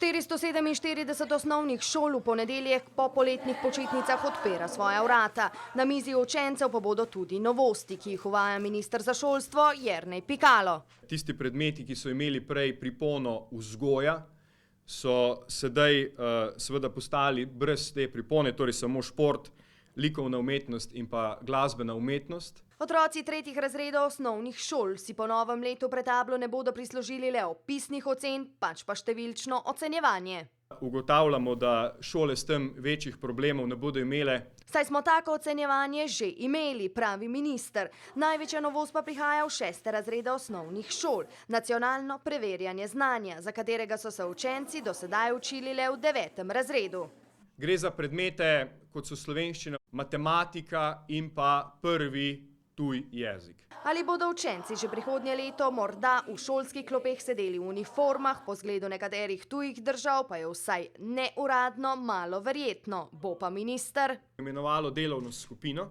447 osnovnih šol v ponedeljek po poletnih počitnicah odpira svoja vrata. Na mizi učencev pa bodo tudi novosti, ki jih uvaja minister za šolstvo Jernej Pikalo. Tisti predmeti, ki so imeli prej pripono vzgoja, so sedaj seveda postali brez te pripone, torej samo šport, likovna umetnost in pa glasbena umetnost. Otroci 3. razredov osnovnih šol si po novem letu pred tablo ne bodo prislužili le opisnih ocen, pač pa številčno ocenjevanje. Ugotavljamo, da šole s tem večjih problemov ne bodo imele. Saj smo tako ocenjevanje že imeli, pravi minister. Največja novost pa prihaja v 6. razrede osnovnih šol. Nacionalno preverjanje znanja, za katerega so se učenci do sedaj učili le v 9. razredu. Gre za predmete, kot so slovenščina, matematika in pa prvi tuj jezik. Ali bodo učenci že prihodnje leto morda v šolskih klopeh sedeli v uniformah, po zgledu nekaterih tujih držav pa je vsaj neuradno malo verjetno, bo pa minister imenovalo delovno skupino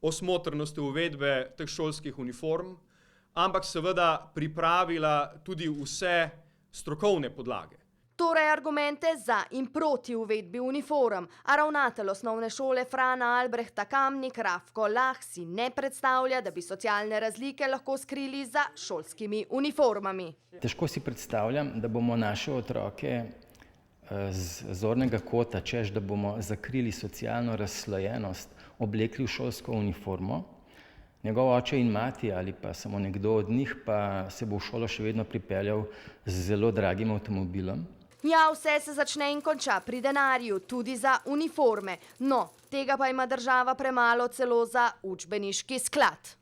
o smotrnosti uvedbe teh šolskih uniform, ampak seveda pripravila tudi vse strokovne podlage. Torej argumente za in proti uvedbi uniform, a ravnatelj osnovne šole Frana Albrehta Kamnik Rafko Lah si ne predstavlja, da bi socialne razlike lahko skrili za šolskimi uniformami. Težko si predstavljam, da bomo naše otroke z zornega kota, češ da bomo zakrili socialno razslojenost, oblekli v šolsko uniformo. Njegov oče in mati ali pa samo nekdo od njih pa se bo v šolo še vedno pripeljal z zelo dragim avtomobilom. Ja, vse se začne in konča pri denarju, tudi za uniforme. No, tega pa ima država premalo celo za učbeniški sklad.